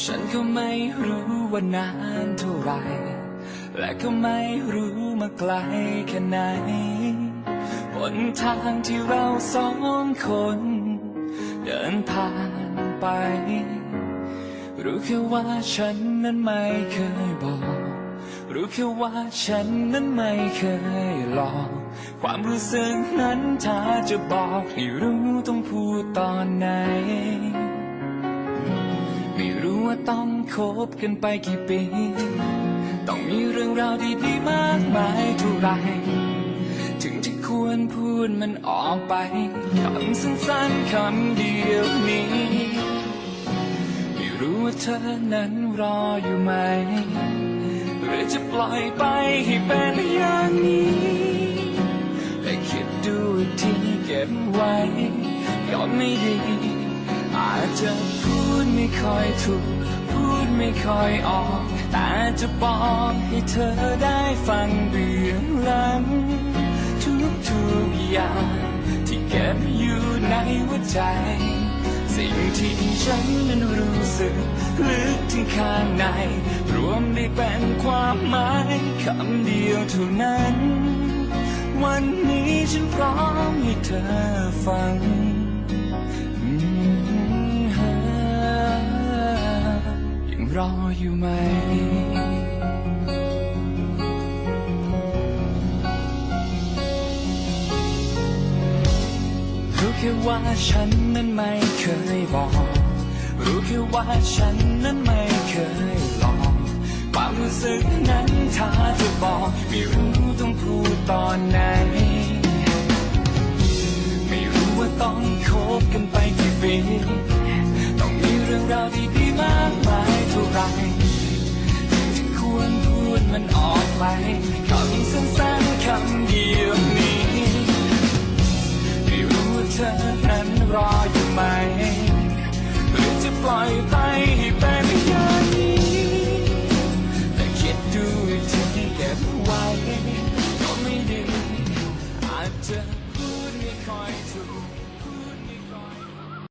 ฉันก็ไม่รู้ว่านานเท่าไรและก็ไม่รู้มาไกลแค่ไหนหนทางที่เราสองคนเดินผ่านไปรู้แค่ว่าฉันนั้นไม่เคยบอกรู้แค่ว่าฉันนั้นไม่เคยหลอกความรู้สึกนั้นถ้าจะบอกไม่รู้ต้องพูดตอนไหนไม่รู้ว่าต้องคบกันไปกี่ปีต้องมีเรื่องราวดีๆมากมายเท่าไรถึงที่ควรพูดมันออกไปคำสั้นๆคำเดียวนี้ไม่รู้ว่าเธอนั้นรออยู่ไหมหรือจะปล่อยไปให้เป็นอย่างนี้แต่คิดดูอีกทีเก็บไว้ก็ไม่ดีอาจจะพูดไม่ค่อยถูกพูดไม่ค่อยออกแต่จะบอกให้เธอได้ฟังเรื่องหลังทุกอย่างที่เก็บอยู่ในหัวใจสิ่งที่ฉันนั้นรู้สึกลึกถึงข้างในรวมได้เป็นความหมายคำเดียวเท่านั้นวันนี้ฉันพร้อมให้เธอฟังยังรออยู่ไหมรู้แค่ว่าฉันนั้นไม่เคยบอกรู้แค่ว่าฉันนั้นไม่เคยหลอกความรู้สึกนั้นถ้าจะบอกไม่รู้ต้องพูดตอนไหนไม่รู้ว่าต้องคบกันไปกี่ปีต้องมีเรื่องราวดีๆมากมายเท่าไรที่ควรพูดมันออกไปคำ